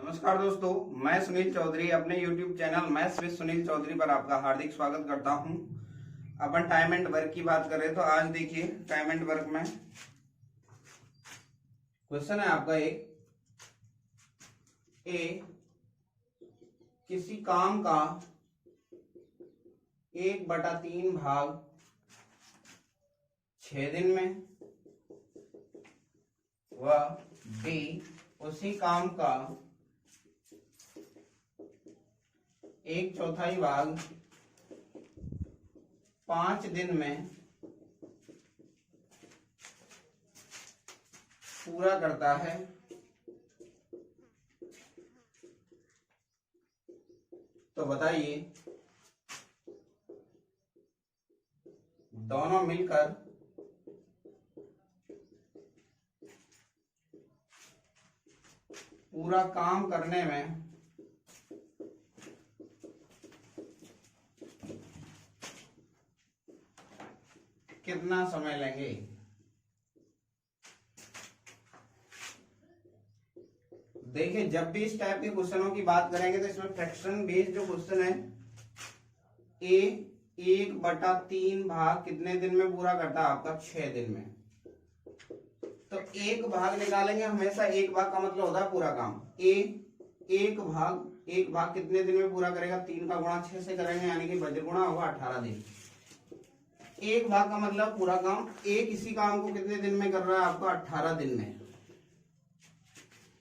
नमस्कार दोस्तों, मैं सुनील चौधरी अपने YouTube channel maths with Sunil Chaudhary पर आपका हार्दिक स्वागत करता हूं। अपन टाइम एंड वर्क की बात करें तो आज देखिए टाइम एंड वर्क में क्वेश्चन है आपका एक किसी काम का 1/3 भाग 6 दिन में व बी उसी काम का 1/4 भाग 5 दिन में पूरा करता है, तो बताइए दोनों मिलकर पूरा काम करने में कितना समय लेंगे। देखिए, जब भी इस टाइप के क्वेश्चनों की बात करेंगे तो इसमें फ्रैक्शन बेस्ड जो क्वेश्चन है ए 1/3 भाग कितने दिन में पूरा करता है आपका 6 दिन में। तो एक भाग निकालेंगे, हमेशा एक भाग का मतलब होता है पूरा काम। एक भाग कितने दिन में पूरा करेगा, 3 का गुणा 6 से करेंगे यानी कि वज्र गुणा होगा 18 दिन। एक भाग का मतलब पूरा काम। ए किसी काम को कितने दिन में कर रहा है आपका 18 दिन में।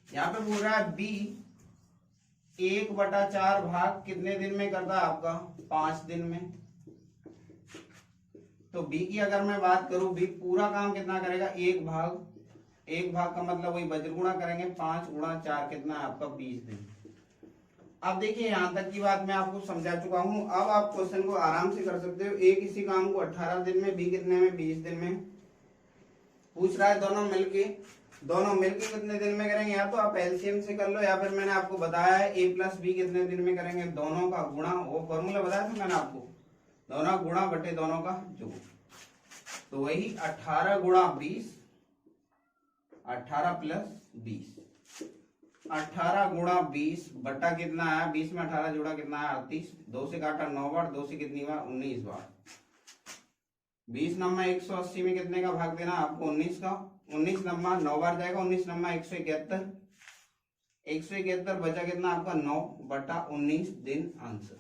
यहाँ पे बोल रहा है बी 1/4 भाग कितने दिन में करता है आपका 5 दिन में। तो बी की अगर मैं बात करूं, बी पूरा काम कितना करेगा, एक भाग का मतलब वही वज्र गुणा करेंगे, 5 गुणा 4 कितना है आपका 20 दिन। अब देखिए, यहां तक की बात मैं आपको समझा चुका हूं। अब आप क्वेश्चन को आराम से कर सकते हो। ए किसी काम को 18 दिन में, बी कितने में 20 दिन में पूछ रहा है। दोनों मिलके कितने दिन में करेंगे, या तो आप एलसीएम से कर लो या फिर मैंने आपको बताया है ए प्लस बी कितने दिन में करेंगे, दोनों का गुणा। वो फॉर्मूला बताया था मैंने आपको, दोनों गुणा बटे दोनों का जोड़। तो वही 18 गुणा 20, 18 प्लस 20, 18 गुणा 20 बटा कितना है, 20 में 18 जोड़ा कितना है 38, 2 से काटा 9 बार, 2 से कितनी बार 19 बार। 20 नंबर 180 में कितने का भाग देना आपको 19 का। 19 नंबर 9 बार जाएगा, 19 नंबर 171, 171 बचा कितना आपका 9 बटा 19 दिन आंसर।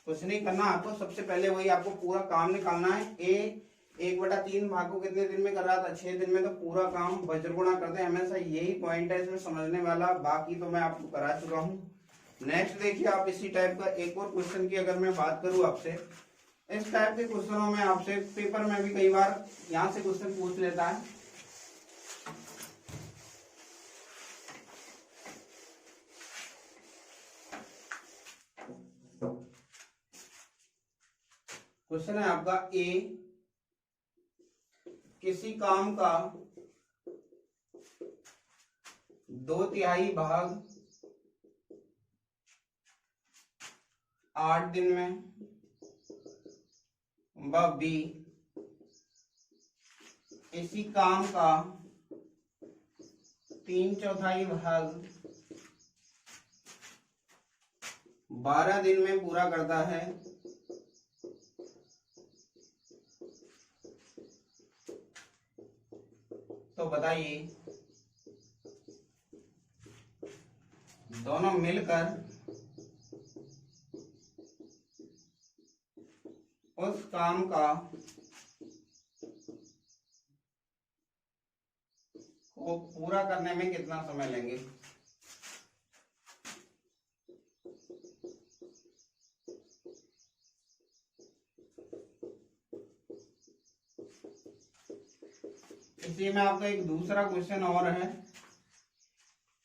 कुछ नहीं करना आपको, सबसे पहले वही आपको पूरा काम निकालना है। ए 1/3 भाग को कितने दिन में कर रहा था 6 दिन में, तो पूरा काम वज्र गुणा करते हैं। हमेशा यही पॉइंट है इसमें समझने वाला, बाकी तो मैं आपको करा चुका हूँ। नेक्स्ट देखिए, आप इसी टाइप का एक और क्वेश्चन की अगर मैं बात करूँ आपसे, इस टाइप के क्वेश्चनों में आपसे पेपर में भी कई बार यहाँ से क्वेश्चन पूछ लेता है। क्वेश्चन है आपका ए किसी काम का 2/3 भाग 8 दिन में व बी इसी काम का 3/4 भाग 12 दिन में पूरा करता है, तो बताइए दोनों मिलकर उस काम का को पूरा करने में कितना समय लेंगे। इसी में आपका एक दूसरा क्वेश्चन और है,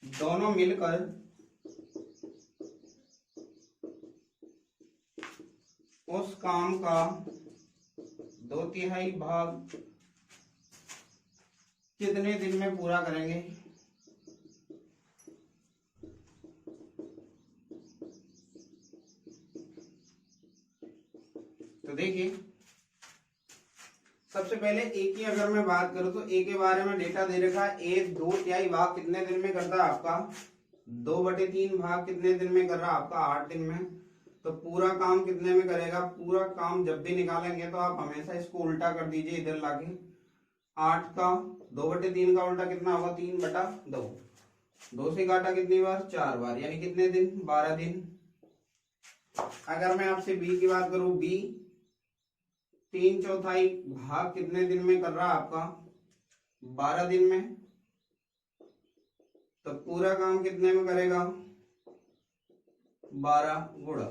दोनों मिलकर उस काम का 2/3 भाग कितने दिन में पूरा करेंगे। तो देखिए, सबसे पहले ए की अगर मैं बात करूं तो ए के बारे में डेटा दे रखा है, 1/2 भाग कितने दिन में करता है आपका 2/3 भाग कितने दिन में कर रहा है आपका 8 दिन में। तो पूरा काम कितने में करेगा, पूरा काम जब भी निकालेंगे तो आप हमेशा इसको उल्टा कर दीजिए इधर लाके। 8 का 2/3 का उल्टा कितना होगा 3/2। 2 से काटा कितनी बार 4 बार, यानी कितने दिन 12 दिन। अगर मैं आपसे बी की बात करूं, बी 3/4 भाग कितने दिन में कर रहा है आपका 12 दिन में। तो पूरा काम कितने में करेगा 12 गुणा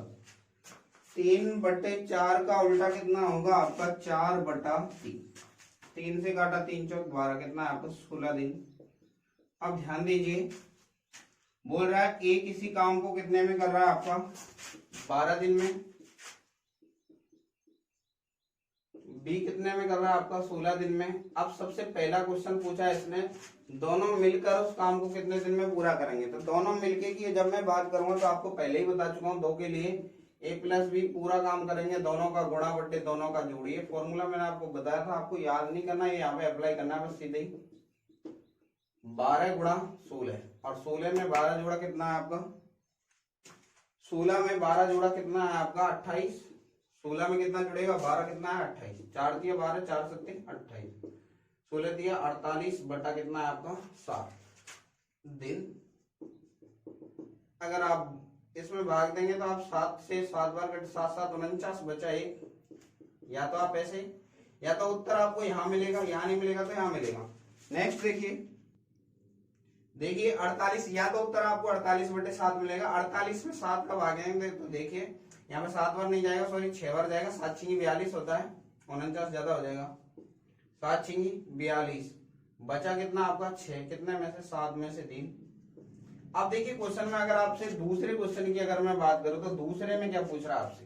3/4 का उल्टा कितना होगा आपका 4/3। 3 से काटा 3 चौक 12, कितना है आपका 16 दिन। अब ध्यान दीजिए, बोल रहा है ए किसी काम को कितने में कर रहा है आपका 12 दिन में, बी कितने में कर रहा है आपका 16 दिन में। अब सबसे पहला क्वेश्चन पूछा है इसने, दोनों मिलकर उस काम को कितने दिन में पूरा करेंगे। तो दोनों मिलके की जब मैं बात करूंगा तो आपको पहले ही बता चुका हूं, 2 के लिए a प्लस बी पूरा काम करेंगे, दोनों का गुणा बट्टे दोनों का जोड़। ये फॉर्मूला मैंने आपको बताया था, आपको याद नहीं करना, ये यहाँ पे अप्लाई करना है बस सीधे ही। 12 गुणा 16 और 16 में 12 जोड़ा कितना है आपका 16 में 12 जोड़ा कितना है आपका 28। 16 में कितना जुड़ेगा 12 कितना है 28। 4 दिया 12, 4 सत्ते 28, 16 दिया 48 बटा कितना है आपका 7 दिन। अगर आप इसमें भाग देंगे तो आप 7 से 7 बार कट 7 7 49 बचा 1। या तो आप ऐसे, या तो उत्तर आपको यहाँ मिलेगा, यहाँ नहीं मिलेगा तो यहाँ मिलेगा। नेक्स्ट देखिए 48, या तो उत्तर आपको 48/7 मिलेगा। 48 में 7 का भागेंगे तो देखिए यहाँ पे 7 बार नहीं जाएगा, सॉरी 6 बार जाएगा। 7 छिंगी 42 होता है, 49 ज्यादा हो जाएगा। 7 छिंगी 42, बचा कितना आपका 6, कितने में से 7 में से 3। अब देखिए क्वेश्चन में अगर आपसे दूसरे क्वेश्चन की अगर मैं बात करूं तो दूसरे में क्या पूछ रहा है आपसे,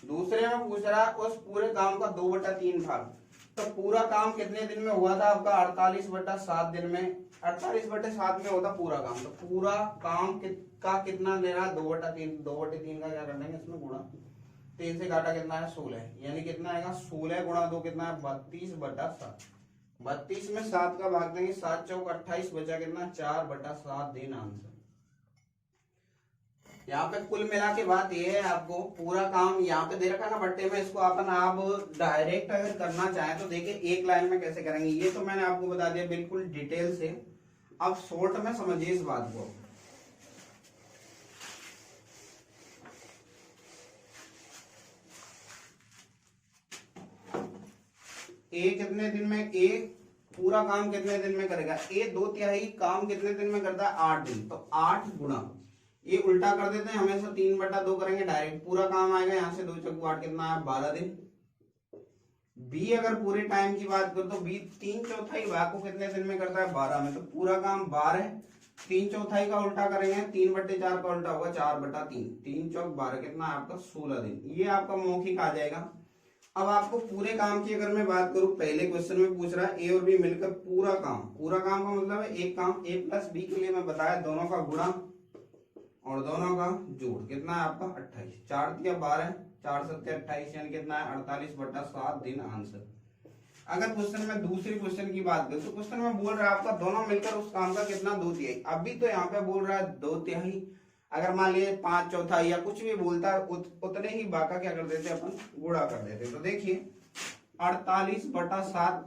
दूसरे में पूछ रहा है उस पूरे काम का 2/3 भाग। तो पूरा काम कितने दिन में हुआ था आपका 48/7 दिन में। 48/7 में होता पूरा काम, तो पूरा काम का कितना ले रहा है 2/3। 2/3 का क्या कर देंगे इसमें गुणा, 3 से काटा कितना है 16, यानी कितना आएगा 16 गुणा 2 कितना है 32/7। 32 में 7 का भाग देंगे, 7 चौक 28, बचा कितना 4/7 दिन आंसर। यहाँ पे कुल मिला के बात ये है, आपको पूरा काम यहाँ पे दे रखा ना बट्टे में, इसको अपन आप डायरेक्ट अगर करना चाहें तो देखिए एक लाइन में कैसे करेंगे। ये तो मैंने आपको बता दिया बिल्कुल डिटेल से, अब शॉर्ट में समझिए इस बात को। ए कितने दिन में, ए पूरा काम कितने दिन में करेगा, ए 2/3 काम कितने दिन में करता है 8 दिन। तो 8 गुणा, ये उल्टा कर देते हैं हमेशा, 3/2 करेंगे डायरेक्ट, पूरा काम आएगा यहाँ से 2 चौक 8 कितना है 12 दिन। बी अगर पूरे टाइम की बात करो तो बी 3/4 भाग को कितने दिन में करता है 12 में। तो पूरा काम 12, 3/4 का उल्टा करेंगे, 3/4 का उल्टा होगा 4/3, 3 चौक 12 कितना है आपका 16 दिन। ये आपका मौखिक आ जाएगा। अब आपको पूरे काम की अगर मैं बात करूं, पहले क्वेश्चन में पूछ रहा है ए और बी मिलकर पूरा काम, पूरा काम का मतलब है एक काम। ए प्लस बी के लिए मैं बताया दोनों का गुणा और दोनों का जोड़, कितना है आपका 28। 4 दिया 12, 4 सत्ते 28, यानी कितना है 48/7 दिन आंसर। अगर क्वेश्चन में दूसरे क्वेश्चन की बात करें तो क्वेश्चन में बोल रहा है आपका दोनों मिलकर उस काम का कितना 2/3। अभी तो यहाँ पे बोल रहा है 2/3, अगर मान लीजिए 5/4 या कुछ भी बोलता है उतने ही बाका क्या कर देते अपन गुणा कर देते। तो देखिए 48/7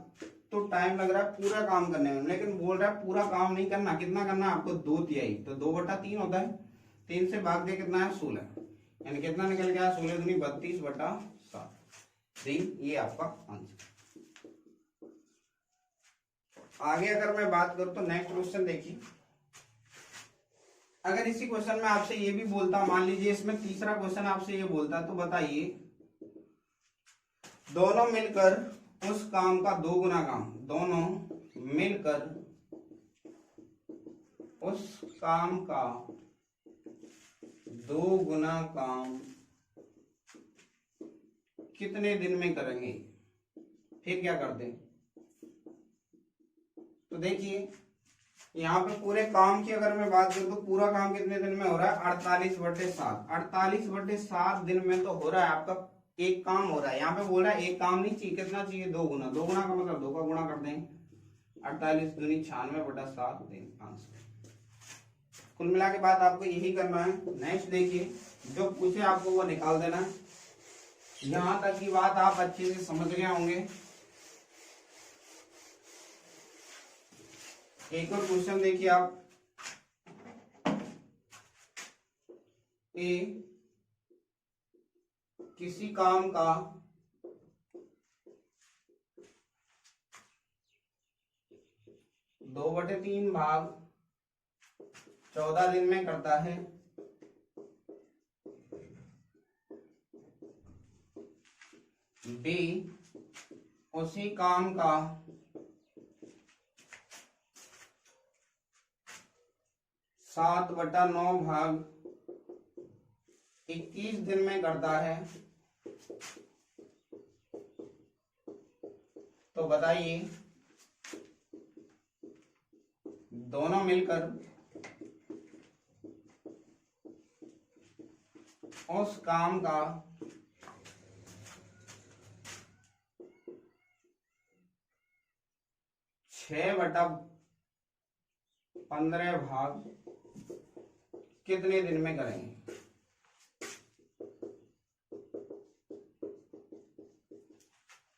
तो टाइम लग रहा है पूरा काम करने में, लेकिन बोल रहा है पूरा काम नहीं करना, कितना करना है आपको 2/3। तो 2/3 होता है, 3 से भाग दे कितना है 16, यानी कितना निकल गया 16 दूनी 32/7 दिन। ये आपका आंसर। आगे अगर मैं बात करूं तो नेक्स्ट क्वेश्चन देखिए, अगर इसी क्वेश्चन में आपसे ये भी बोलता, मान लीजिए इसमें तीसरा क्वेश्चन आपसे ये बोलता, तो बताइए दोनों मिलकर उस काम का 2 गुना काम, दोनों मिलकर उस काम का 2 गुना काम कितने दिन में करेंगे। फिर क्या करते हैं, तो देखिए यहाँ पे पूरे काम की अगर मैं बात करूं तो पूरा काम कितने दिन में हो रहा है 48/7। 48/7 दिन में तो हो रहा है आपका एक काम हो रहा है। यहाँ पे बोल रहा है एक काम नहीं चाहिए, कितना चाहिए 2 गुना। 2 गुना का मतलब 2 का गुणा कर देंगे, 48 दूनी 96/7 दिन आंसर। कुल मिला के बाद आपको यही करना है। नेक्स्ट देखिए, जो पूछे आपको वो निकाल देना है। यहां तक की बात आप अच्छे से समझ गए होंगे। एक और क्वेश्चन देखिए आप, ए किसी काम का 2/3 भाग 14 दिन में करता है। बी उसी काम का 7/9 भाग 21 दिन में करता है। तो बताइए, दोनों मिलकर उस काम का 6/15 भाग कितने दिन में करेंगे।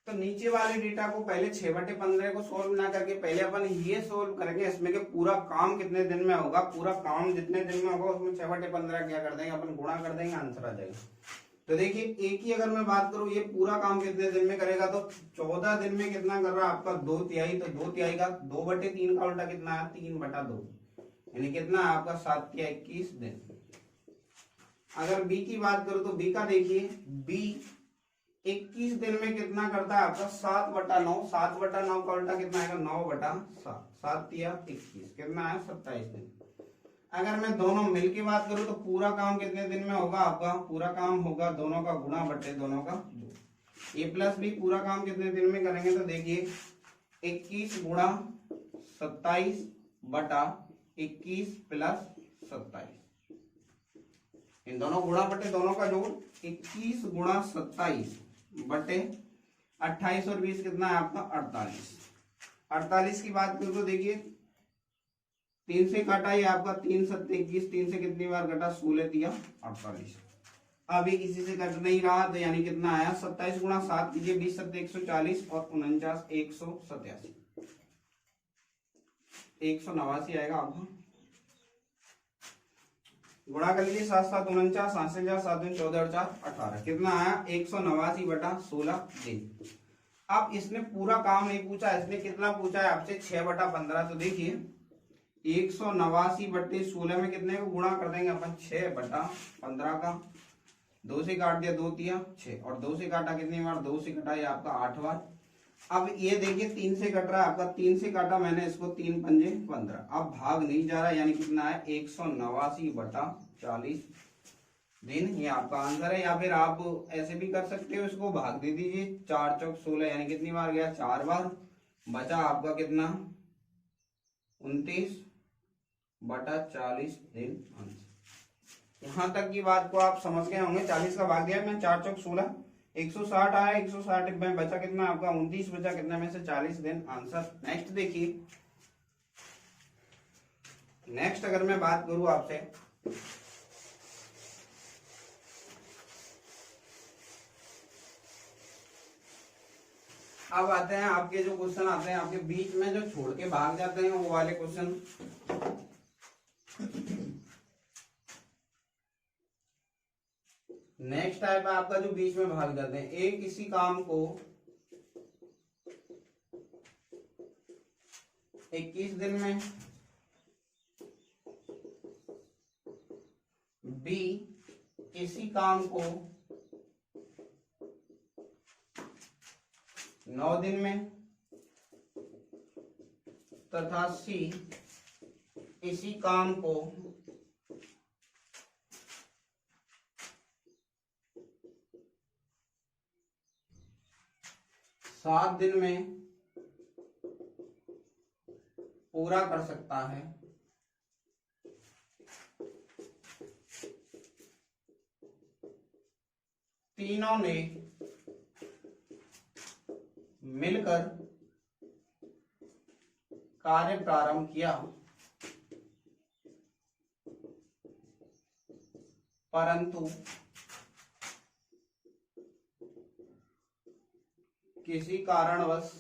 तो नीचे वाले डेटा को पहले 6/15 को सोल्व ना करके पहले अपन ये सोल्व करेंगे इसमें कि पूरा काम कितने दिन में होगा। पूरा काम जितने दिन में होगा उसमें 6/15 क्या कर देंगे अपन, गुणा कर देंगे, आंसर आ जाएगा। तो देखिए, एक ही अगर मैं बात करूं, ये पूरा काम कितने दिन में करेगा, तो 14 दिन में कितना कर रहा है आपका 2/3। तो 2/3 का 2/3 का उल्टा कितना है 3/2, यानी कितना है आपका 7/21 दिन। अगर बी की बात करूं तो बी का देखिए, बी 21 दिन में कितना करता है आपका 7/9। 7/9 का उल्टा कितना आएगा 9/7। 7×21 कितना है 27 दिन। अगर मैं दोनों मिल के बात करूं तो पूरा काम कितने दिन में होगा आपका, पूरा काम होगा दोनों का गुणा बटे दोनों का जोड़। ए प्लस बी पूरा काम कितने दिन में करेंगे, तो देखिए 21 गुणा 27/21 प्लस 27, इन दोनों गुणा बटे दोनों का जोड़। 21 गुणा 27 बटे 28 और 20 कितना है आपका 48। 48 की बात करूं तो देखिए 3 से काटा ये आपका 3 7 21, 3 से कितनी बार कटा 16 दिया 48। अभी किसी से कट नहीं रहा तो यानी कितना आया 27 गुणा 7 कीजिए 20 7 140 और 49 187, 189 आएगा आपका। गुणा कर लीजिए 7 7 49, 7 7 7 14 4 18, कितना आया 189/16 दिन। अब इसने पूरा काम नहीं पूछा, इसने कितना पूछा है आपसे 6/15। तो देखिए 189/16 में कितने को गुणा कर देंगे अपन 6/15 का, 2 से काट दिया 2 तिया 6 और 2 से काटा कितनी बार 2 से कटा ये आपका 8 बार। अब ये देखिए 3 से कट रहा है आपका, 3 से काटा मैंने इसको 3 पंजे 15, अब भाग नहीं जा रहा यानी कितना है 189/40 दिन, ये आपका आंसर है। या फिर आप ऐसे भी कर सकते हो, इसको भाग दे दीजिए 4 चौक 16 यानी कितनी बार गया 4 बार, बचा आपका कितना 29/40 दिन आंसर। यहां तक की बात को आप समझ गए होंगे। 40 का भाग दिया मैं 4 चौक 16, 160 आया, 160 में बचा कितना आपका 29, बचा कितना में से 40 दिन आंसर। नेक्स्ट देखिए, नेक्स्ट अगर मैं बात करूं आपसे, अब आते हैं आपके जो क्वेश्चन आते हैं आपके बीच में जो छोड़ के भाग जाते हैं वो वाले क्वेश्चन। नेक्स्ट टाइप है आपका जो बीच में भाग जाते हैं। एक किसी काम को 21 दिन में, बी इसी काम को 9 दिन में, तथा सी इसी काम को 7 दिन में पूरा कर सकता है। तीनों ने मिलकर कार्य प्रारंभ किया। परंतु किसी कारणवश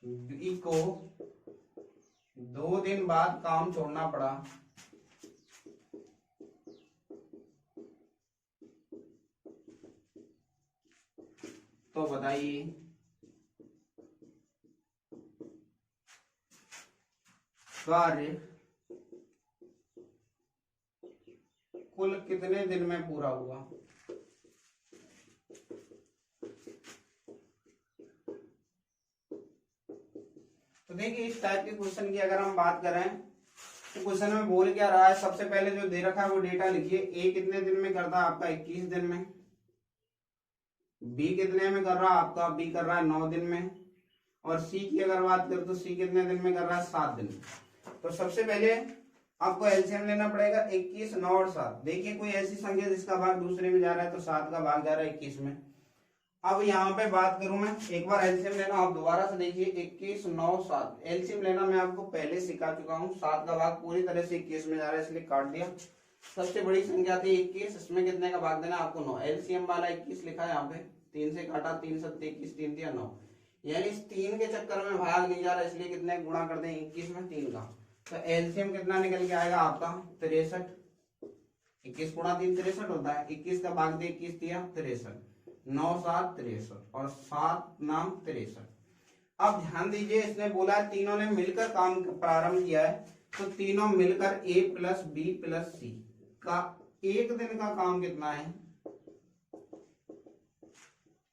बी को 2 दिन बाद काम छोड़ना पड़ा, तो बताइए कार्य कुल कितने दिन में पूरा हुआ। तो देखिए इस टाइप के क्वेश्चन की अगर हम बात करें तो क्वेश्चन में बोल क्या रहा है, सबसे पहले जो दे रखा है वो डेटा लिखिए। ए कितने दिन में करता है आपका 21 दिन में, बी कितने में कर रहा है आपका, बी कर रहा है 9 दिन में, और सी की अगर बात करें तो सी कितने दिन में कर रहा है 7 दिन में। तो सबसे पहले आपको एलसीएम लेना पड़ेगा 21, 9 और 7। देखिए कोई ऐसी संख्या जिसका भाग दूसरे में जा रहा है तो 7 का भाग जा रहा है 21 में। अब यहाँ पे बात करूं मैं, एक बार एलसीएम लेना आप दोबारा से देखिए, 21, 9, 7 एलसीएम लेना मैं आपको पहले सिखा चुका हूँ। 7 का भाग पूरी तरह से 21 में जा रहा है इसलिए काट दिया। सबसे बड़ी संख्या थी 21, इसमें कितने का भाग देना आपको 9। एलसीएम वाला 21 लिखा है यहाँ पे, 3 से काटा, 3 7 21, 3 दिया 9, यानी इस 3 के चक्कर में भाग नहीं जा रहा इसलिए कितने गुणा कर दें 21 में 3 का। तो एलसीएम कितना निकल के आएगा आपका 63। 21 गुणा 3 63 होता है, 21 का भाग दे 21 दिया 63, 9 7 63 और 7 नाम 63। अब ध्यान दीजिए इसने बोला है तीनों ने मिलकर काम प्रारंभ किया है, तो तीनों मिलकर ए प्लस बी प्लस सी का एक दिन का काम कितना है।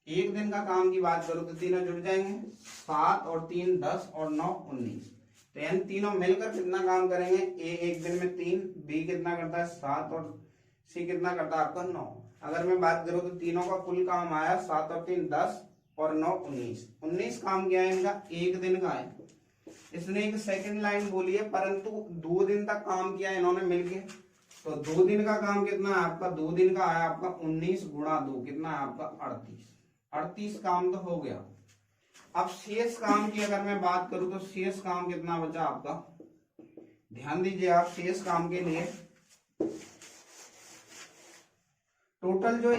एक दिन का काम की बात करूं तो तीनों जुड़ जाएंगे, 7 और 3 10 और 9 19। तो यानी तीनों मिलकर कितना काम करेंगे, ए एक दिन में 3, बी कितना करता है 7 और सी कितना करता है आपका 9। अगर मैं बात करूं तो तीनों का कुल काम आया 7 और 3 10 और 9 19। 19 काम क्या है इनका, एक दिन का है। इसने एक सेकंड लाइन बोली है परंतु 2 दिन तक काम किया इन्होंने मिलके, तो 2 दिन का काम कितना है आपका, 2 दिन का आया आपका 19 गुणा 2 कितना है आपका 38। 38 काम तो हो गया। अब शेष काम की अगर मैं बात करूं तो शेष काम कितना बचा आपका, ध्यान दीजिए आप शेष काम के लिए टोटल जो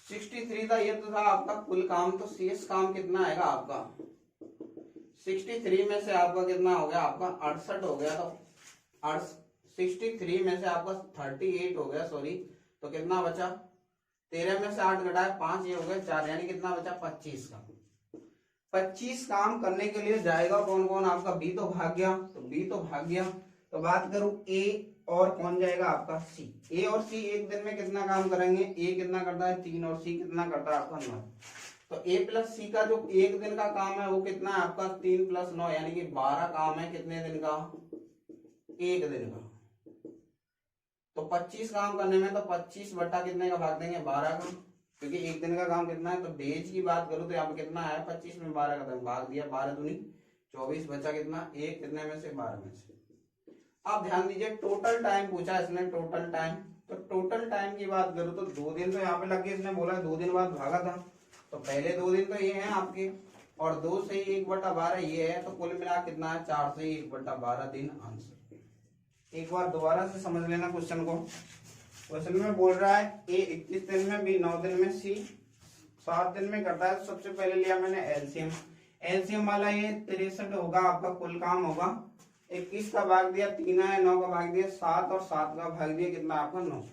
63 था ये तो था आपका कुल काम, तो शेष काम कितना आएगा आपका 63 में से आपका कितना हो गया आपका 68 हो गया, तो 63 में से आपका 38 हो गया सॉरी, तो कितना बचा 13 में से 8 घटाया 5, ये हो गया 4, यानी कितना बचा 25 का। 25 काम करने के लिए जाएगा कौन कौन आपका, बी तो भाग गया, तो बी तो भाग गया। तो बात करूं ए और कौन जाएगा आपका सी। ए और सी एक दिन में कितना काम करेंगे, ए कितना करता है 3 और सी कितना करता है आपका 9। तो ए प्लस सी का जो एक दिन का काम है वो कितना है आपका 3 प्लस 9, यानी कि 12 काम है कितने दिन का, एक दिन का। तो 25 काम करने में तो 25 बटा कितने का भाग देंगे 12 का, क्योंकि एक दिन का काम कितना है। तो डेज की बात करूं तो यहाँ पे कितना है 25 में 12 का भाग दिया, 12 दूनी 24, बचा कितना एक, कितने में से 12 में से। अब ध्यान दीजिए टोटल टाइम पूछा इसने, टोटल टाइम। तो टोटल टाइम की बात करूं तो 2 दिन तो यहाँ पे लग गए, इसने बोला 2 दिन बाद भागा था, तो पहले 2 दिन तो ये है आपके, और 2 से 1/12 ये है, तो कुल मिला कितना है 4 से 1/12 दिन आंसर। एक बार दोबारा से समझ लेना क्वेश्चन को। क्वेश्चन में बोल रहा है ए 21 दिन में, बी 9 दिन में, सी 7 दिन में करता है। तो सबसे पहले लिया मैंने एलसीएम। एलसीएम वाला ये 63 होगा आपका कुल काम होगा। 21 का भाग दिया 3 है, 9 का भाग दिया 7 और 7 का भाग दिया कितना आपका 9।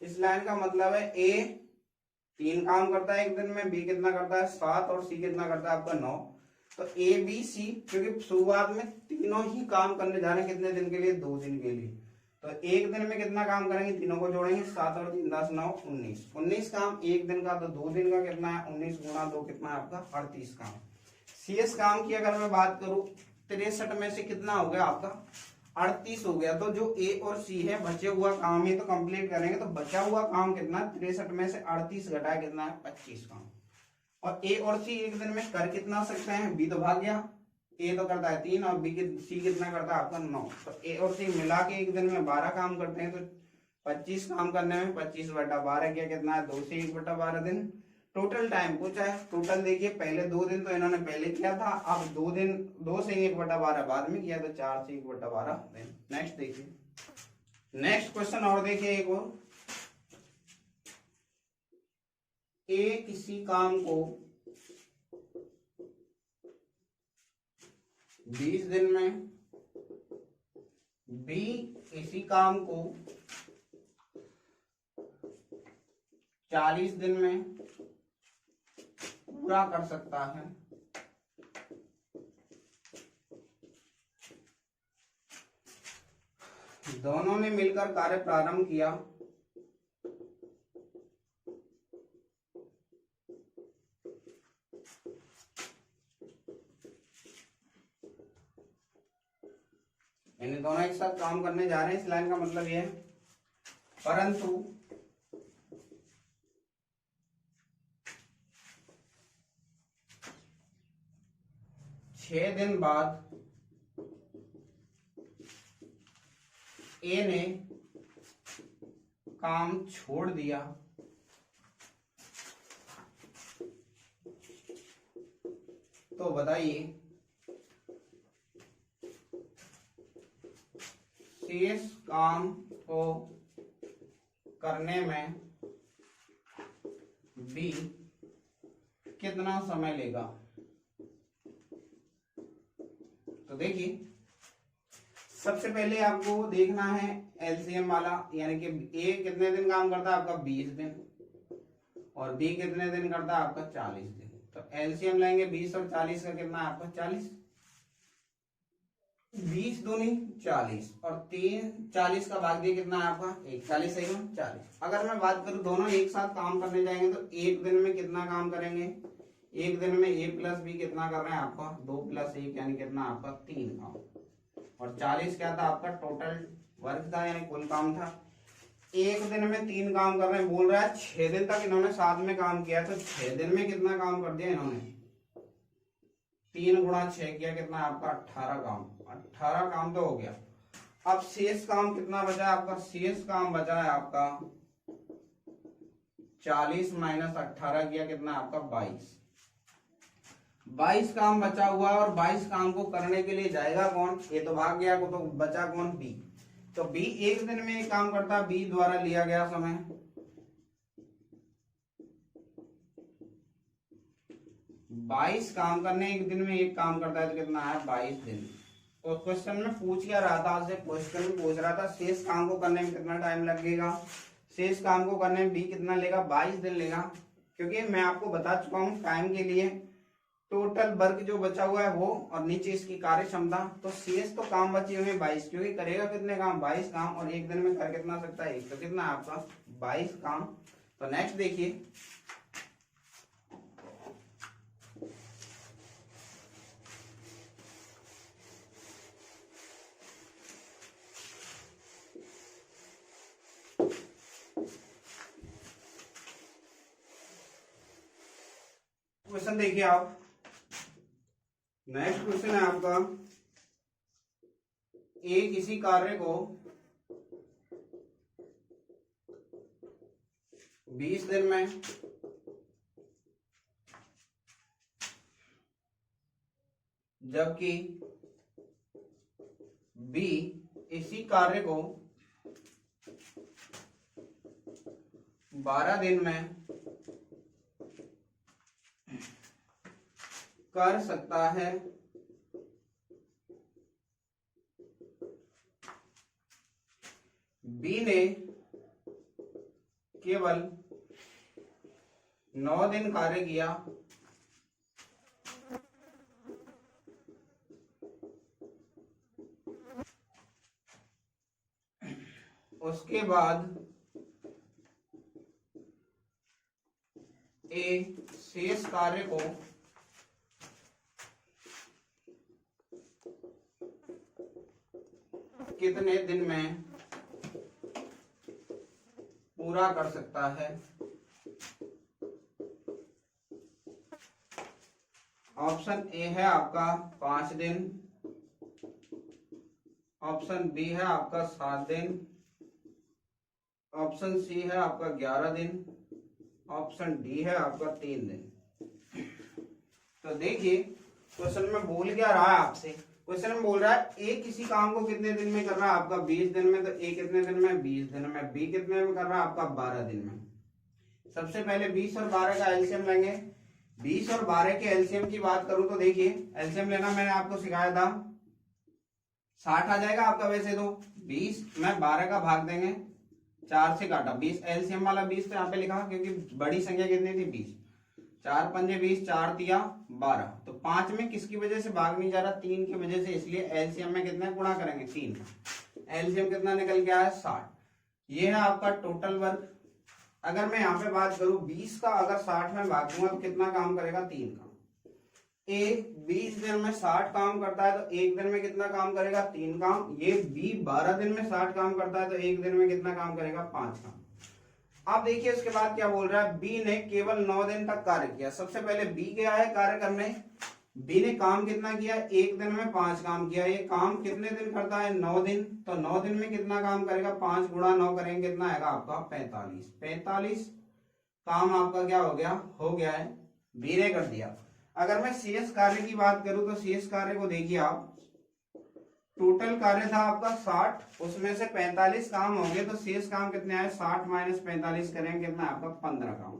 इस लाइन का मतलब है ए 3 काम करता है एक दिन में, बी कितना करता है 7 और सी कितना करता है आपका 9। तो ए बी सी, क्योंकि शुरुआत में तीनों ही काम करने जा रहे हैं कितने दिन के लिए, 2 दिन के लिए। तो एक दिन में कितना काम करेंगे, तीनों को जोड़ेंगे, 7 और 3 10 9 19। 19 काम एक दिन का, तो 2 दिन का कितना है 19 गुणा 2 कितना है आपका 38 काम। शेष काम की अगर मैं बात करूं 63 में से कितना हो गया आपका 38 हो गया। तो जो ए और सी है बचे हुआ काम ही तो कंप्लीट करेंगे, तो बचा हुआ काम कितना 63 में से 38 घटाया कितना है 25 काम। और ए और सी एक दिन में कर कितना सकते हैं, बी तो भाग गया, ए तो करता है 3 और बी सी कितना करता है आपका 9। तो ए और सी मिला के एक दिन में 12 काम करते हैं, तो 25 काम करने में 25/12 किया कितना है 2 से 1/12 दिन। टोटल टाइम पूछा है, टोटल देखिए पहले 2 दिन तो इन्होंने पहले किया था, अब 2 दिन 2 से 1/12 बाद में किया, तो 4 से 1/12 दिन। नेक्स्ट देखिए नेक्स्ट क्वेश्चन और देखिए एक और। ए किसी काम को 20 दिन में, बी इसी काम को 40 दिन में पूरा कर सकता है। दोनों ने मिलकर कार्य प्रारंभ किया। यानी दोनों एक साथ काम करने जा रहे हैं, इस लाइन का मतलब ये है। परंतु छह दिन बाद ए ने काम छोड़ दिया। तो बताइए शेष काम को करने में बी कितना समय लेगा। तो देखिए सबसे पहले आपको देखना है एलसीएम वाला, यानी कि ए कितने दिन काम करता है आपका 20 दिन, और बी कितने दिन करता है आपका 40 दिन। तो एलसीएम लेंगे 20 और 40 का, कितना है आपका 40। 20 दूनी 40 और 40 का भाग दिया कितना है आपका 1, 40 है 40। अगर मैं बात करूं दोनों एक साथ काम करने जाएंगे तो एक दिन में कितना काम करेंगे, एक दिन में ए प्लस बी कितना कर रहे हैं आपका 2 + 1 यानी कितना आपका 3 काम, और 40 क्या था आपका टोटल वर्क था यानी कुल काम था। एक दिन में 3 काम कर रहे हैं, बोल रहा है 6 दिन तक इन्होंने साथ में काम किया, तो 6 दिन में कितना काम कर दिया इन्होंने, 3 × 6 किया, कितना आपका 18 काम। 18 काम तो हो गया। अब शेष काम कितना बचा है आपका, शेष काम बचा है आपका 40 - 18 किया, कितना आपका 22। 22 काम बचा हुआ है, और 22 काम को करने के लिए जाएगा कौन, ये तो भाग गया, को तो बचा कौन, बी। तो बी एक दिन में एक काम करता है, बी द्वारा लिया गया समय 22 काम करने, एक दिन में एक काम करता है, तो कितना है 22 दिन। तो क्वेश्चन में पूछ क्या रहा था, आपसे क्वेश्चन में पूछ रहा था शेष काम को करने में कितना टाइम लगेगा, शेष काम को करने में बी कितना लेगा, 22 दिन लेगा। क्योंकि मैं आपको बता चुका हूँ टाइम के लिए टोटल वर्क जो बचा हुआ है वो, और नीचे इसकी कार्य क्षमता, तो शेष तो काम बचे हुए 22, क्योंकि करेगा कितने काम 22 काम, और एक दिन में कर कितना सकता है 1, तो कितना आपका 22 काम। तो नेक्स्ट देखिए क्वेश्चन, देखिए आप नेक्स्ट क्वेश्चन है आपका, ए किसी कार्य को 20 दिन में, जबकि बी इसी कार्य को 12 दिन में कर सकता है। बी ने केवल 9 दिन कार्य किया, उसके बाद ए शेष कार्य को कितने दिन में पूरा कर सकता है। ऑप्शन ए है आपका 5 दिन, ऑप्शन बी है आपका 7 दिन, ऑप्शन सी है आपका 11 दिन, ऑप्शन डी है आपका 3 दिन। तो देखिए क्वेश्चन में बोल क्या रहा है आपसे, क्वेश्चन में बोल रहा है ए किसी काम को कितने दिन में कर रहा है आपका 20 दिन में, तो ए कितने दिन में 20 दिन में, बी कितने में कर रहा है आपका 12 दिन में। सबसे पहले 20 और 12 का एलसीएम लेंगे। 20 और 12 के एलसीएम की बात करूं तो देखिए एलसीएम लेना मैंने आपको सिखाया था, 60 आ जाएगा आपका वैसे तो। 20 में 12 का भाग देंगे, 4 से काटा 20, एलसीएम वाला 20 तो यहाँ पे लिखा क्योंकि बड़ी संख्या कितनी थी 20, 4 पंजे 20, 4 तिया 12, तो 5 में किसकी वजह से भाग नहीं जा रहा, 3 की वजह से, इसलिए एलसीएम में कितना गुणा करेंगे 3 का। एलसीएम कितना निकल गया है 60। ये है आपका टोटल वर्क। अगर मैं यहाँ पे बात करूं 20 का अगर 60 में भाग दूंगा तो कितना काम करेगा 3 काम। ए 20 दिन में 60 काम करता है तो एक दिन में कितना काम करेगा 3 काम। ये बी 12 दिन में 60 काम करता है तो एक दिन में कितना काम करेगा 5 काम। अब देखिए उसके बाद क्या बोल रहा है, बी ने केवल 9 दिन तक कार्य किया। सबसे पहले बी गया है कार्य करने, बी ने काम कितना किया, एक दिन में 5 काम किया। ये काम कितने दिन करता है 9 दिन, तो 9 दिन में कितना काम करेगा, 5 गुणा 9 करेंगे कितना आएगा आपका 45। 45 काम आपका क्या हो गया है, बी ने कर दिया। अगर मैं शेष कार्य की बात करूं तो शेष कार्य को देखिए आप, टोटल कार्य था आपका 60, उसमें से 45 काम हो गए तो शेष काम कितने आए, 60 माइनस 45 करेंगे कितना आपका 15 काम।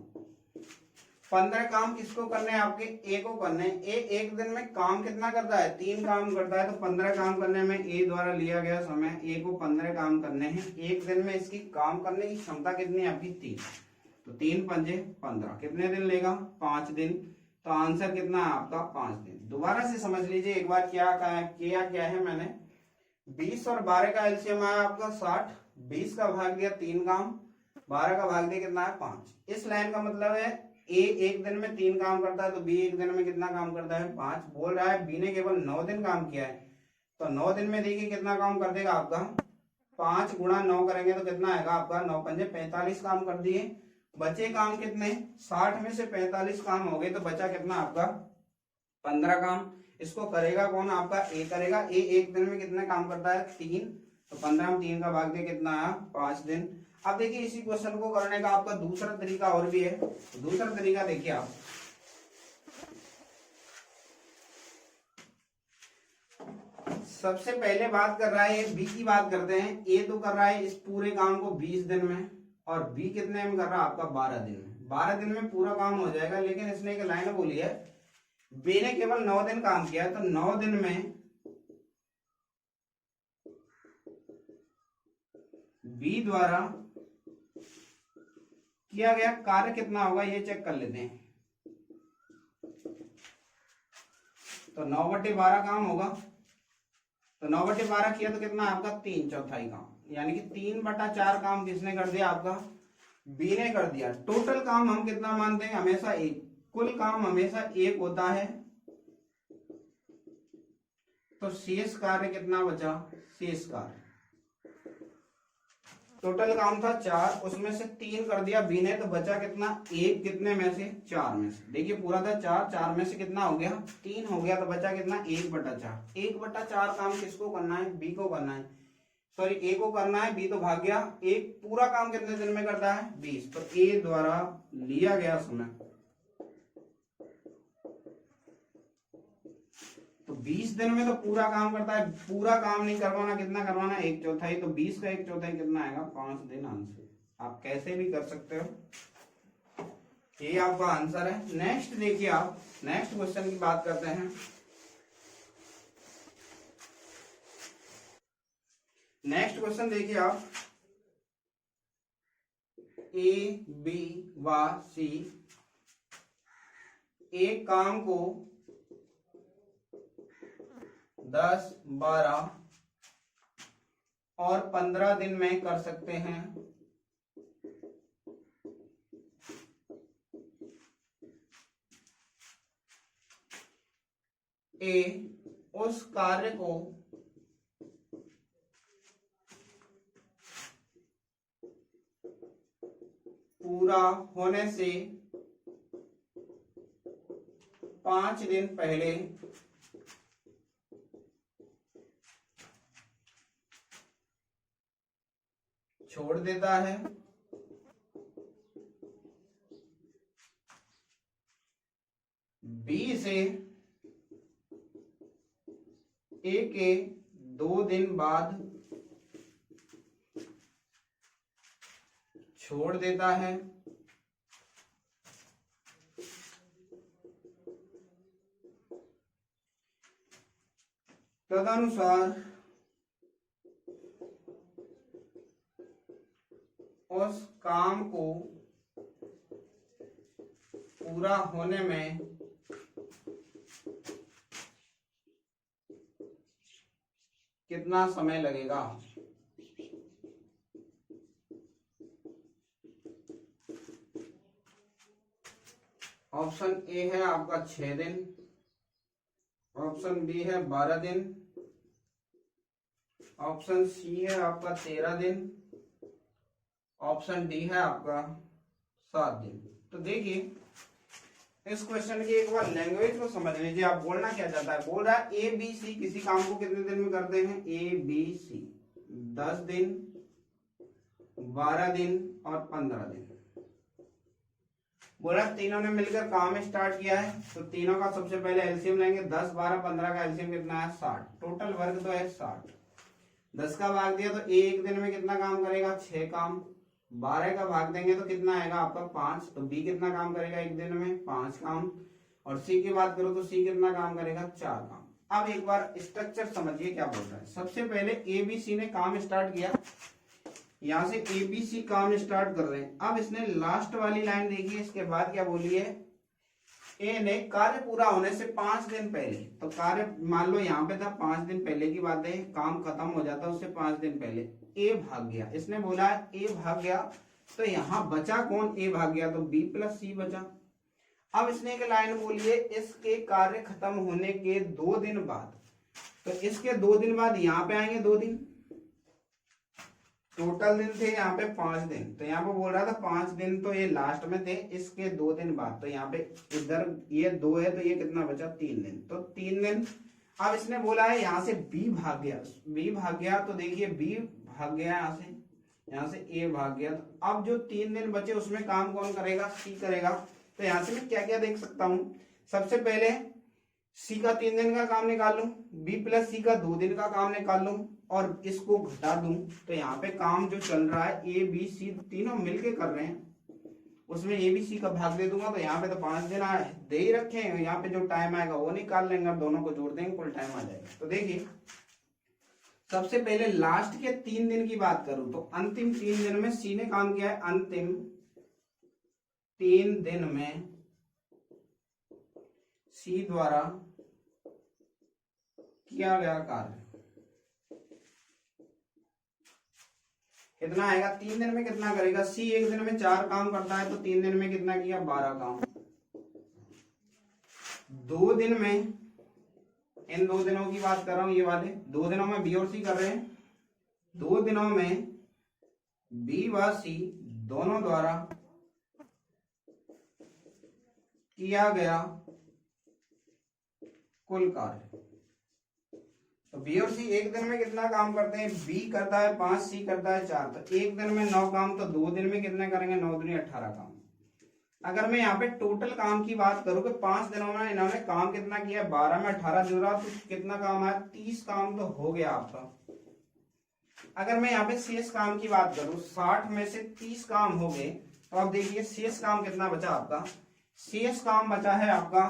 15 काम किसको करने हैं आपके, ए को करने हैं। ए एक दिन में काम कितना करता है 3 काम करता है, तो 15 काम करने में ए द्वारा लिया गया समय, ए को 15 काम करने हैं। एक दिन में इसकी काम करने की क्षमता कितनी है आपकी 3, तो 3 पंजे 15, कितने दिन लेगा 5 दिन। तो आंसर कितना है आपका 5 दिन। दोबारा से समझ लीजिए एक बार क्या क्या है मैंने, 20 और 12 का एलसीएम आया आपका 60, 20 का भाग दिया 3 काम, 12 का भाग दिया कितना है 5। इस लाइन का मतलब है ए एक दिन में 3 काम करता है तो बी एक दिन में कितना काम करता है 5। बोल रहा है बी ने केवल 9 दिन काम किया है, तो 9 दिन में देखिए कितना काम कर देगा आपका, 5 गुणा 9 करेंगे तो कितना आएगा आपका 9 पंजे 45 काम कर दिए। बचे काम कितने, 60 में से 45 काम हो गए तो बचा कितना आपका 15 काम। इसको करेगा कौन, आपका ए करेगा। ए एक दिन में कितने काम करता है 3, तो 15 में 3 का भाग दे कितना आया 5 दिन। अब देखिए इसी क्वेश्चन को करने का आपका दूसरा तरीका और भी है। दूसरा तरीका देखिए आप, सबसे पहले बात कर रहा है बी की बात करते हैं। ए तो कर रहा है इस पूरे काम को 20 दिन में और बी कितने में कर रहा है आपका 12 दिन में। 12 दिन में पूरा काम हो जाएगा, लेकिन इसने एक लाइन बोली है बी ने केवल 9 दिन काम किया है, तो 9 दिन में बी द्वारा किया गया कार्य कितना होगा ये चेक कर लेते हैं। तो 9/12 काम होगा, तो 9/12 किया तो कितना आपका 3/4 काम, यानी कि 3/4 काम किसने कर दिया आपका बी ने कर दिया। टोटल काम हम कितना मानते हैं, हमेशा एक, कुल काम हमेशा एक होता है। तो शेष कार्य कितना बचा, शेष कार्य टोटल काम था 4, उसमें से 3 कर दिया बी ने, तो बचा कितना 1, कितने में से 4 में से। देखिए पूरा था 4, 4 में से कितना हो गया 3 हो गया, तो बचा कितना 1/4। 1/4 काम किसको करना है, बी को करना है, सॉरी ए को करना है। बी तो भाग गया, एक पूरा काम कितने दिन में करता है 20, तो ए द्वारा लिया गया समय तो 20 दिन में तो पूरा काम करता है। पूरा काम नहीं करवाना, कितना करवाना 1/4, तो 20 का 1/4 कितना आएगा 5 दिन। आंसर आप कैसे भी कर सकते हो, ये आपका आंसर है। नेक्स्ट देखिए आप, नेक्स्ट क्वेश्चन की बात करते हैं। नेक्स्ट क्वेश्चन देखिए आप, ए बी व सी एक काम को 10, 12 और 15 दिन में कर सकते हैं। ए उस कार्य को पूरा होने से 5 दिन पहले छोड़ देता है। बी से ए के 2 दिन बाद छोड़ देता है, तदनुसार उस काम को पूरा होने में कितना समय लगेगा। ऑप्शन ए है आपका 6 दिन, ऑप्शन बी है 12 दिन, ऑप्शन सी है आपका 13 दिन, ऑप्शन डी है आपका 7 दिन। तो देखिए इस क्वेश्चन की एक बार लैंग्वेज को समझ लीजिए। आप बोलना क्या चाहता है, बोल रहा है ए बी सी किसी काम को कितने दिन में करते हैं, ए बी सी 10 दिन, 12 दिन और 15 दिन। बोला तीनों ने मिलकर काम स्टार्ट किया है, तो तीनों का सबसे पहले एलसीएम लेंगे। 10, 12, 15 का एलसीएम कितना है, 60। टोटल वर्क तो है 60। 10 का भाग दिया तो एक दिन में कितना काम करेगा, 6 काम। 12 का भाग देंगे तो कितना आएगा आपका 5। तो बी कितना काम करेगा एक दिन में, 5 काम। और सी की बात करो तो सी कितना काम करेगा, 4 काम। अब एक बार स्ट्रक्चर समझिए क्या बोल रहा है। सबसे पहले ए बी सी ने काम स्टार्ट किया, यहां से ए बी सी काम स्टार्ट कर रहे हैं। अब इसने लास्ट वाली लाइन देखी, इसके बाद क्या बोली है, ए ने कार्य पूरा होने से 5 दिन पहले, तो कार्य मान लो यहाँ पे था 5 दिन पहले की बात है, काम खत्म हो जाता उससे 5 दिन पहले ए भाग गया। इसने बोला ए भाग गया, तो यहाँ बचा कौन, ए भाग गया, तो बी प्लस सी बचा। अब इसने एक लाइन बोली है, इसके कार्य खत्म होने के 2 दिन बाद, तो इसके 2 दिन बाद यहाँ पे आएंगे 2 दिन। टोटल दिन थे यहाँ पे 5 दिन, तो यहाँ पे बोल रहा था 5 दिन तो ये लास्ट में थे, इसके 2 दिन बाद, तो यहाँ पे इधर ये 2 है तो ये कितना बचा, 3 दिन, तो 3 दिन। अब इसने बोला है यहाँ से बी भाग गया, बी भाग गया, तो देखिए बी भाग गया यहाँ से ए भाग गया। तो अब जो 3 दिन बचे उसमें काम कौन करेगा, सी करेगा। तो यहाँ से मैं क्या क्या देख सकता हूँ, सबसे पहले सी का 3 दिन का काम निकाल लूं, बी प्लस सी का 2 दिन का काम निकाल लूं और इसको घटा दूं, तो यहाँ पे काम जो चल रहा है ए बी सी तीनों मिलके कर रहे हैं, उसमें ए बी सी का भाग दे दूंगा, तो यहाँ पे तो 5 दिन आए दे ही रखे हैं, यहाँ पे जो टाइम आएगा वो निकाल लेंगे, अब दोनों को जोड़ देंगे, कुल टाइम आ जाएगा। तो देखिए सबसे पहले लास्ट के 3 दिन की बात करूं तो अंतिम 3 दिन में सी ने काम किया है, अंतिम 3 दिन में सी द्वारा किया गया कार्य कितना आएगा, 3 दिन में कितना करेगा, सी एक दिन में 4 काम करता है, तो 3 दिन में कितना किया, 12 काम। 2 दिन में, इन 2 दिनों की बात कर रहा हूं, ये वाले 2 दिनों में बी और सी कर रहे हैं, 2 दिनों में बी व सी दोनों द्वारा किया गया कुल कार्य। तो बी और सी एक दिन में कितना काम करते हैं, बी करता है 5, सी करता है 4, तो एक दिन में 9 काम, तो 2 दिन में कितने करेंगे, 9 दूनी 18 काम। अगर मैं यहाँ पे टोटल काम की बात करूं कि 5 दिनों में इन्होंने काम कितना किया, 12 में 18 जोड़ा तो कितना काम आया, 30 काम तो हो गया आपका। अगर मैं यहाँ पे शेष काम की बात करूं, 60 में से 30 काम हो गए, तो अब देखिए शेष काम कितना बचा आपका, शेष काम बचा है आपका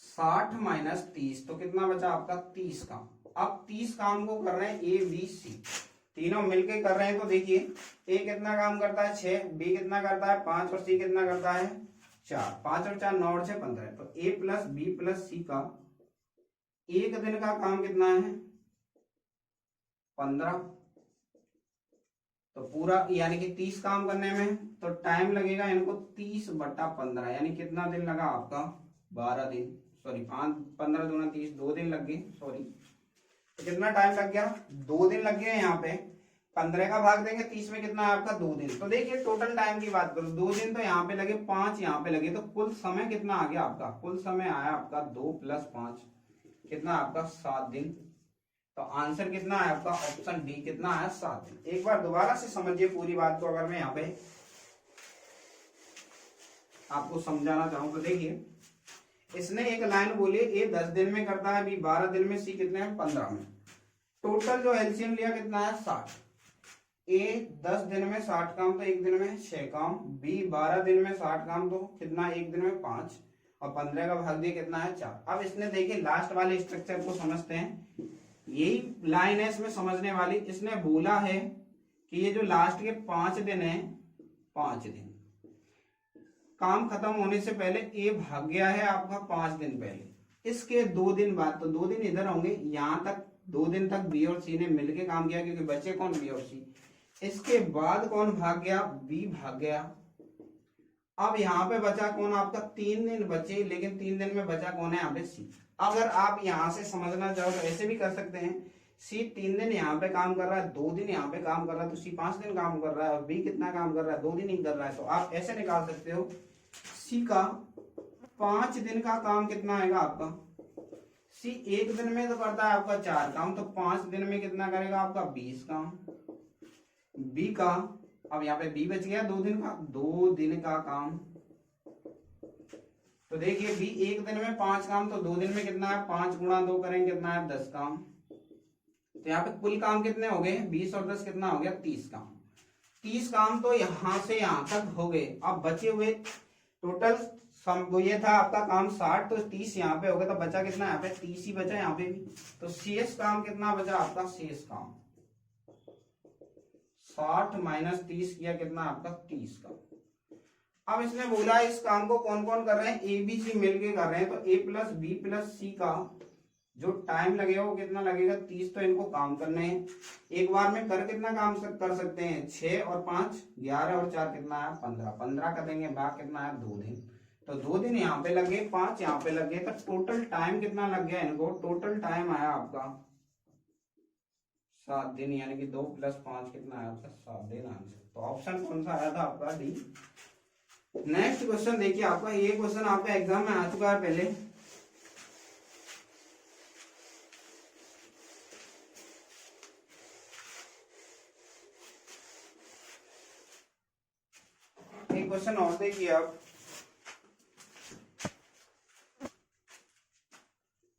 60 माइनस 30, तो कितना बचा आपका 30 काम। अब 30 काम को कर रहे हैं ए बी सी तीनों मिलके कर रहे हैं, तो देखिए ए कितना काम करता है 6, बी कितना करता है 5 और सी कितना करता है 4। 5 और 4 9 और 6 15, तो ए प्लस बी प्लस सी का एक दिन का काम कितना है 15, तो पूरा यानी कि 30 काम करने में तो टाइम लगेगा इनको 30/15, यानी कितना दिन लगा आपका 12 दिन, सॉरी 15 दूना 30, 2 दिन लग गए, सॉरी तो कितना टाइम लग गया, 2 दिन लग गए। यहाँ पे 15 का भाग देंगे 30 में कितना है आपका 2 दिन। तो देखिए टोटल टाइम की बात करो, 2 दिन तो यहाँ पे लगे, 5 यहाँ पे लगे, तो कुल समय कितना आ गया आपका, कुल समय आया आपका 2 + 5 कितना आपका 7 दिन। तो आंसर कितना है आपका ऑप्शन डी कितना है 7 दिन। एक बार दोबारा से समझिए पूरी बात को, अगर मैं यहाँ पे आपको समझाना चाहूँ तो देखिए इसने एक लाइन बोली, ए 10 दिन में करता है, बी 12 दिन में, सी कितने में 15 में। टोटल जो एलसीएम लिया कितना है 60। ए 10 दिन में 60 काम तो एक दिन में 6 काम, बी 12 दिन में 60 काम तो कितना एक दिन में 5, और 15 का भाग दिया कितना है 4। अब इसने देखिए लास्ट वाले स्ट्रक्चर को समझते हैं, यही लाइन है इसमें समझने वाली। इसने बोला है कि ये जो लास्ट के 5 दिन है, 5 दिन काम खत्म होने से पहले ए भाग गया है आपका 5 दिन पहले। इसके 2 दिन बाद, तो 2 दिन इधर होंगे, यहां तक 2 दिन तक बी और सी ने मिलके काम किया, क्योंकि बचे कौन बी और सी। इसके बाद कौन भाग गया, बी भाग गया। अब यहाँ पे बचा कौन आपका, 3 दिन बचे, लेकिन 3 दिन में बचा कौन है यहाँ पे सी। अगर आप यहां से समझना चाहो तो ऐसे भी कर सकते हैं, सी 3 दिन यहाँ पे काम कर रहा है, 2 दिन यहाँ पे काम कर रहा है, तो सी 5 दिन काम कर रहा है, और बी कितना काम कर रहा है, 2 दिन ही कर रहा है। तो आप ऐसे निकाल सकते हो, सी का 5 दिन का काम कितना आएगा आपका, सी 1 दिन में तो करता है आपका 4 काम, तो 5 दिन में कितना करेगा आपका 20 काम। बी का, अब यहाँ पे बी बच गया 2 दिन का, 2 दिन का काम, तो देखिए बी 1 दिन में 5 काम, तो 2 दिन में कितना है, 5 गुणा 2 करेंगे कितना है 10 काम। तो यहाँ पे कुल काम कितने हो गए, 20 और 10 कितना हो गया 30 काम। 30 काम तो यहां से यहां तक हो गए। अब बचे हुए टोटल ये था आपका काम 60, तो 30 यहाँ पे हो गया, तो बचा कितना यहाँ पे 30 ही बचा यहाँ पे भी। तो शेष काम कितना बचा आपका, शेष काम 60 माइनस 30 किया कितना आपका 30 का। अब इसने बोला इस काम को कौन कौन कर रहे हैं, ए बी सी मिलके कर रहे हैं, तो ए प्लस बी प्लस सी का जो टाइम लगेगा वो कितना लगेगा 30। तो इनको काम करने हैं, एक बार में कर कितना काम कर सकते हैं, 6 और 5 11 और 4 कितना है 15, 15 कर देंगे, भाग कितना है 2 दिन, तो 2 दिन यहाँ पे लगे, 5 यहाँ पे लगे, तो टोटल टाइम कितना लग गया इनको, टोटल टाइम आया आपका 7 दिन, यानी कि 2 + 5 कितना आया आपका 7 दिन आंसर। तो ऑप्शन कौन सा आया था आपका डी। नेक्स्ट क्वेश्चन देखिए आपका, ये क्वेश्चन आपका एग्जाम में आ चुका है पहले। एक क्वेश्चन और देखिए आप,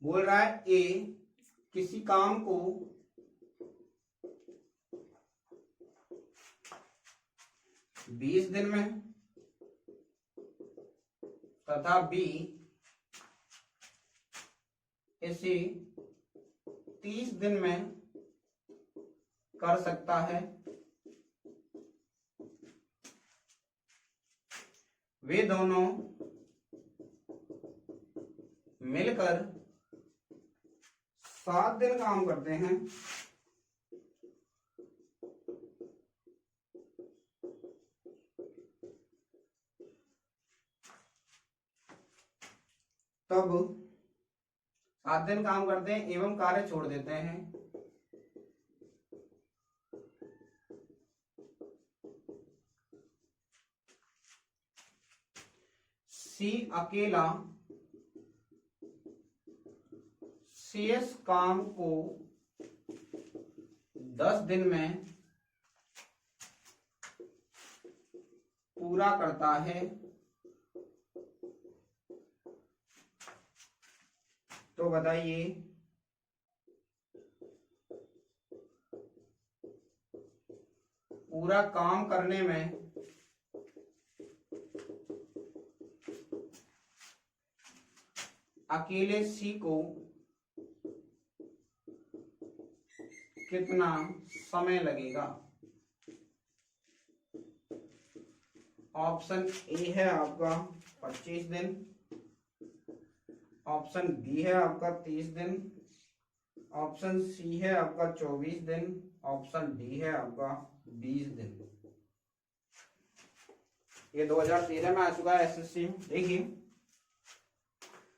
बोल रहा है ए किसी काम को 20 दिन में तथा बी इसे 30 दिन में कर सकता है। वे दोनों मिलकर 7 दिन काम करते हैं। तब 7 दिन काम करते हैं एवं कार्य छोड़ देते हैं। सी अकेला शेष काम को 10 दिन में पूरा करता है। तो बताइए पूरा काम करने में अकेले सी को कितना समय लगेगा। ऑप्शन ए है आपका 25 दिन, ऑप्शन बी है आपका 30 दिन, ऑप्शन सी है आपका 24 दिन, ऑप्शन डी है आपका 20 दिन। ये 2013 में आ चुका है एसएससी में। देखिए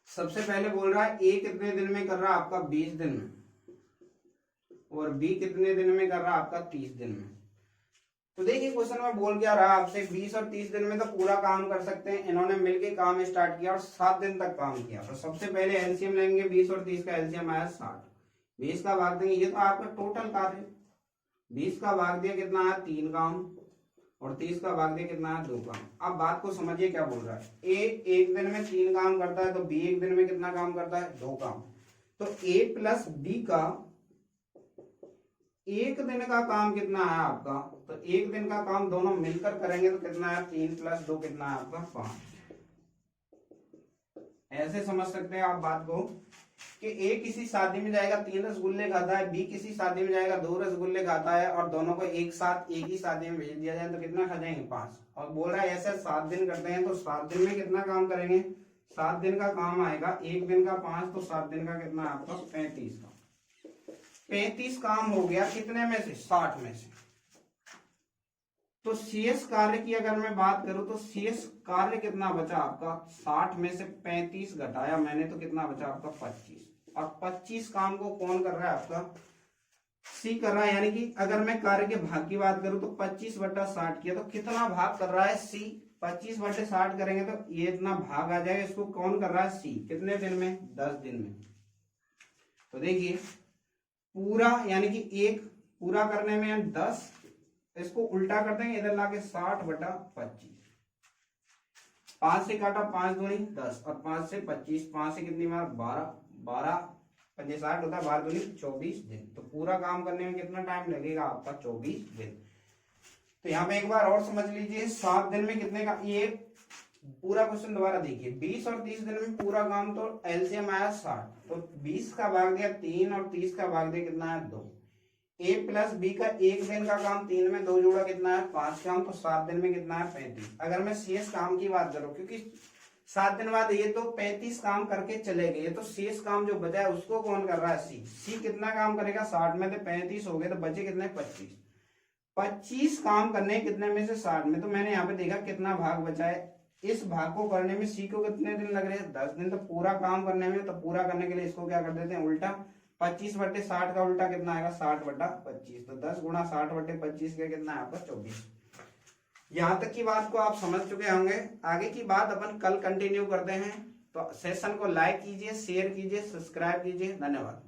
सबसे पहले बोल रहा है ए कितने दिन में कर रहा है आपका 20 दिन में, और बी कितने दिन में कर रहा है आपका 30 दिन में। तो देखिए क्वेश्चन में बोल क्या रहा है आपसे, 20 और 30 दिन में तो पूरा काम कर सकते हैं। इन्होंने मिलके काम स्टार्ट किया और 7 दिन तक काम किया। तो सबसे पहले एलसीएम लेंगे, 20 और 30 का एलसीएम आया 60, 20 का भाग देंगे, ये तो आपका टोटल कार्य, 20 का भाग दिया कितना आया 3 काम, और 30 का भाग दे कितना है 2 काम। अब बात को समझिए क्या बोल रहा है। ए एक दिन में 3 काम करता है तो बी एक दिन में कितना काम करता है 2 काम। तो ए प्लस बी का एक दिन का काम कितना है आपका, तो एक दिन का काम दोनों मिलकर करेंगे तो कितना है 3 + 2 कितना है आपका 5। ऐसे समझ सकते हैं आप बात को कि ए किसी शादी में जाएगा 3 रसगुल्ले खाता है, बी किसी शादी में जाएगा 2 रसगुल्ले खाता है और दोनों को एक साथ एक ही शादी में भेज दिया जाए तो कितना खा जाएंगे 5। और बोल रहा है ऐसे 7 दिन करते हैं तो 7 दिन में कितना काम करेंगे, 7 दिन का काम आएगा, एक दिन का 5 तो 7 दिन का कितना आपका 35 का। 35 काम हो गया कितने में से 60 में से। तो शेष कार्य की अगर मैं बात करूं तो शेष कार्य कितना बचा आपका 60 में से 35 घटाया मैंने तो कितना बचा आपका 25। और 25 काम को कौन कर रहा है आपका सी कर रहा है। यानी कि अगर मैं कार्य के भाग की बात करूं तो 25/60 किया तो कितना भाग कर रहा है सी, 25/60 करेंगे तो ये इतना भाग आ जाएगा। इसको कौन कर रहा है सी, कितने दिन में 10 दिन में। तो देखिए पूरा यानी कि एक पूरा करने में 10, इसको उल्टा कर देंगे इधर लाके 60/25। 5 से काटा 5 दूनी 10 और 5 से 25, 5 से कितनी बार 12, 12 5 60 होता है, 12 दूनी 24 दिन। तो पूरा काम करने में कितना टाइम लगेगा आपका 24 दिन। तो यहाँ पे एक बार और समझ लीजिए 7 दिन में कितने का, ये पूरा क्वेश्चन दोबारा देखिए 20 और 30 दिन में पूरा काम तो एलसीएम आया 60। तो 20 का भाग दिया 3 और 30 का भाग दिया कितना है 2। ए प्लस बी का एक दिन का काम 3 में 2 जोड़ा कितना है 5 काम, तो 7 दिन में कितना है 35। अगर मैं शेष काम की बात करूं क्योंकि 7 दिन बाद ये तो 35 काम करके चले गए, तो शेष काम जो बचा है उसको कौन कर रहा है सी। सी कितना काम करेगा 60 में से 35 हो गए तो बचे कितने 25। 25 काम करने कितने में से 60 में, तो मैंने यहाँ पे देखा कितना भाग बचा है। इस भाग को करने में सी को कितने दिन लग रहे हैं 10 दिन। तो पूरा काम करने में, तो पूरा करने के लिए इसको क्या कर देते हैं उल्टा, 25/60 का उल्टा कितना आएगा 60/25। तो 10 × 60/25 का कितना है आपका 24। यहां तक की बात को आप समझ चुके होंगे। आगे की बात अपन कल कंटिन्यू करते हैं। तो सेशन को लाइक कीजिए, शेयर कीजिए, सब्सक्राइब कीजिए। धन्यवाद।